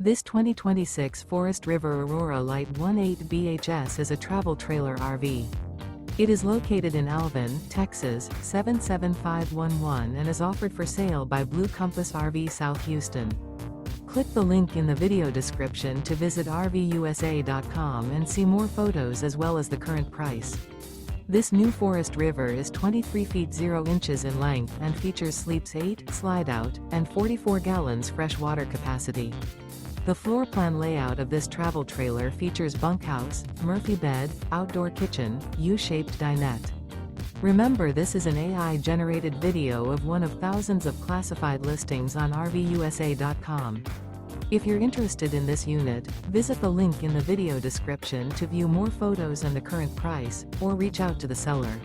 This 2026 Forest River Aurora Light 18 BHS is a travel trailer RV. It is located in Alvin, Texas, 77511 and is offered for sale by Blue Compass RV South Houston. Click the link in the video description to visit RVUSA.com and see more photos as well as the current price. This new Forest River is 23 feet 0 inches in length and features sleeps 8, Slideout, and 44 gallons fresh water capacity. The floor plan layout of this travel trailer features bunkhouse, Murphy bed, outdoor kitchen, U-shaped dinette. Remember, this is an AI-generated video of one of thousands of classified listings on RVUSA.com. If you're interested in this unit, visit the link in the video description to view more photos and the current price, or reach out to the seller.